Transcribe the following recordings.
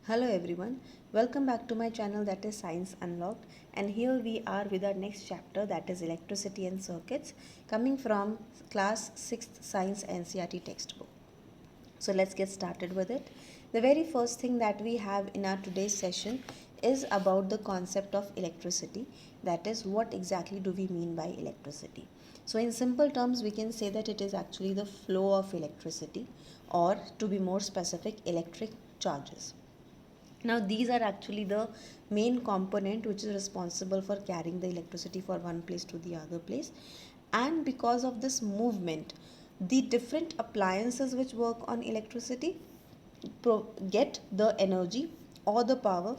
Hello everyone, welcome back to my channel that is Science Unlocked, and here we are with our next chapter that is Electricity and Circuits, coming from class 6th Science NCERT textbook. So let's get started with it. The very first thing that we have in our today's session is about the concept of electricity, that is what exactly do we mean by electricity. So in simple terms we can say that it is actually the flow of electricity, or to be more specific, electric charges. Now these are actually the main component which is responsible for carrying the electricity from one place to the other place, and because of this movement the different appliances which work on electricity get the energy or the power,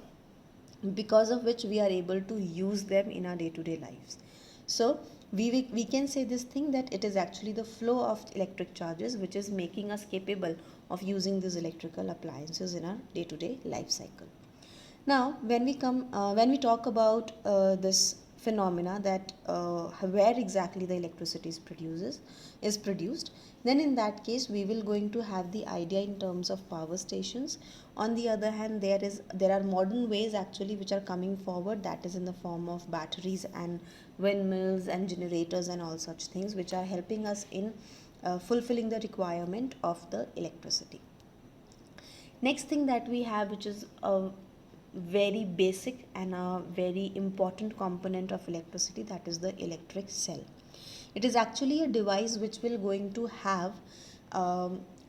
because of which we are able to use them in our day-to-day lives. So we can say this thing that it is actually the flow of electric charges which is making us capable of using these electrical appliances in our day-to-day life cycle. Now, when we talk about this phenomena that where exactly the electricity is produced, then in that case we will going to have the idea in terms of power stations. On the other hand, there are modern ways actually which are coming forward, that is in the form of batteries and windmills and generators and all such things which are helping us in fulfilling the requirement of the electricity. Next thing that we have, which is a very basic and a very important component of electricity, that is the electric cell. It is actually a device which will going to have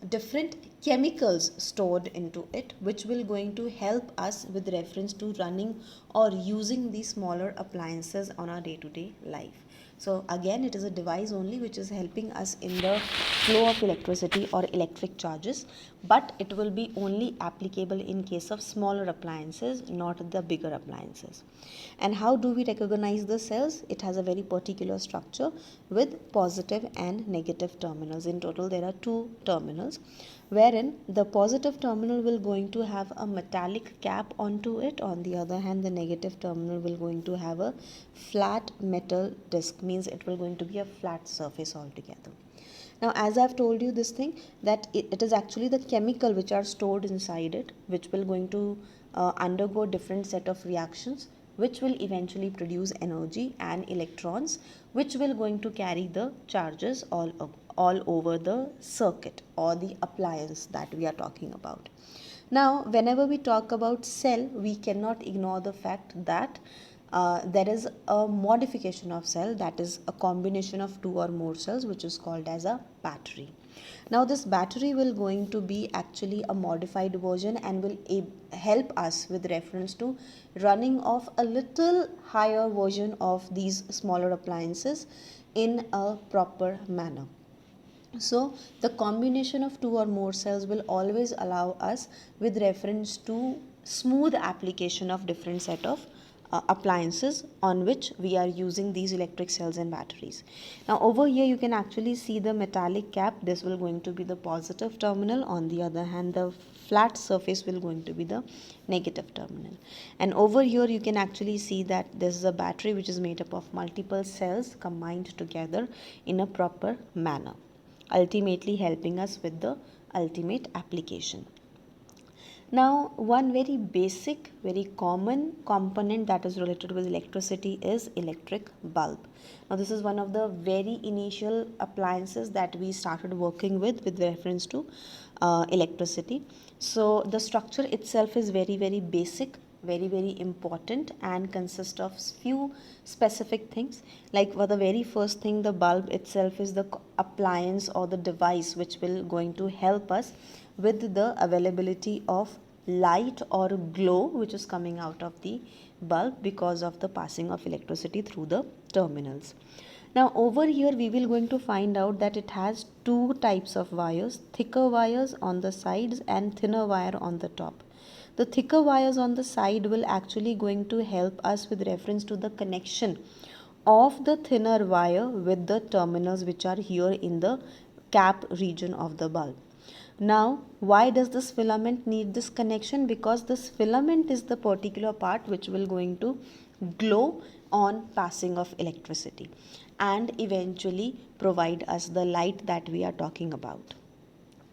different chemicals stored into it, which will going to help us with reference to running or using these smaller appliances on our day-to-day life. So again, it is a device only which is helping us in the flow of electricity or electric charges, but it will be only applicable in case of smaller appliances, not the bigger appliances. And how do we recognize the cells? It has a very particular structure with positive and negative terminals. In total there are two terminals, wherein the positive terminal will going to have a metallic cap onto it. On the other hand, the negative terminal will going to have a flat metal disc, means it will going to be a flat surface altogether. Now as I've told you this thing, that it is actually the chemical which are stored inside it which will going to undergo different set of reactions which will eventually produce energy and electrons, which will going to carry the charges all over the circuit or the appliance that we are talking about. Now whenever we talk about cell, we cannot ignore the fact that there is a modification of cell, that is a combination of two or more cells, which is called as a battery. Now this battery will going to be actually a modified version and will help us with reference to running of a little higher version of these smaller appliances in a proper manner. So the combination of two or more cells will always allow us with reference to smooth application of different set of appliances on which we are using these electric cells and batteries. Now over here you can actually see the metallic cap. This will going to be the positive terminal. On the other hand, the flat surface will going to be the negative terminal. And over here you can actually see that this is a battery which is made up of multiple cells combined together in a proper manner, ultimately helping us with the ultimate application. Now, one very basic, very common component that is related with electricity is electric bulb. Now, this is one of the very initial appliances that we started working with reference to electricity. So, the structure itself is very, very basic, very important, and consists of few specific things. Like for the very first thing, the bulb itself is the appliance or the device which will going to help us with the availability of light or glow which is coming out of the bulb because of the passing of electricity through the terminals. Now over here we will going to find out that it has two types of wires, thicker wires on the sides and thinner wire on the top. The thicker wires on the side will actually going to help us with reference to the connection of the thinner wire with the terminals which are here in the cap region of the bulb. Now, why does this filament need this connection? Because this filament is the particular part which will going to glow on passing of electricity and eventually provide us the light that we are talking about.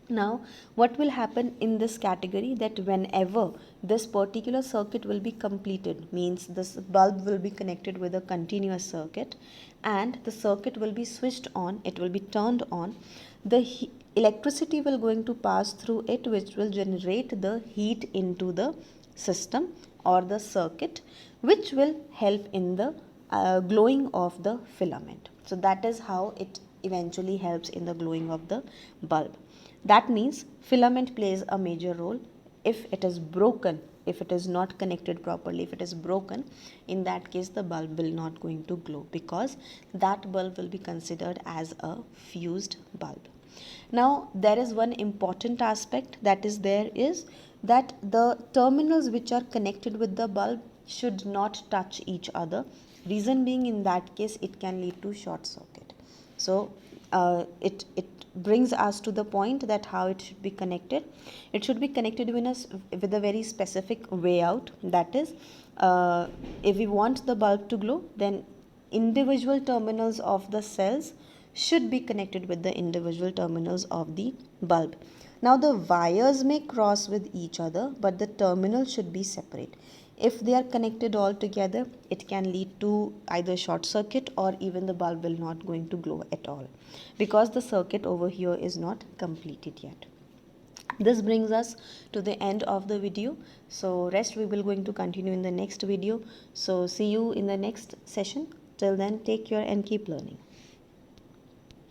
Now, what will happen in this category, that whenever this particular circuit will be completed, means this bulb will be connected with a continuous circuit and the circuit will be switched on, it will be turned on, the electricity will going to pass through it, which will generate the heat into the system or the circuit, which will help in the glowing of the filament. So that is how it eventually helps in the glowing of the bulb. That means filament plays a major role. If it is broken, if it is not connected properly, if it is broken, in that case the bulb will not going to glow, because that bulb will be considered as a fused bulb. Now there is one important aspect that is there is that the terminals which are connected with the bulb should not touch each other. Reason being, in that case it can lead to short circuit. So it brings us to the point that how it should be connected. It should be connected with a very specific way out. That is, if we want the bulb to glow, then individual terminals of the cells should be connected with the individual terminals of the bulb. Now the wires may cross with each other, but the terminals should be separate. If they are connected all together, it can lead to either short circuit, or even the bulb will not going to glow at all, because the circuit over here is not completed yet. This brings us to the end of the video. So rest we will going to continue in the next video. So see you in the next session. Till then, take care and keep learning.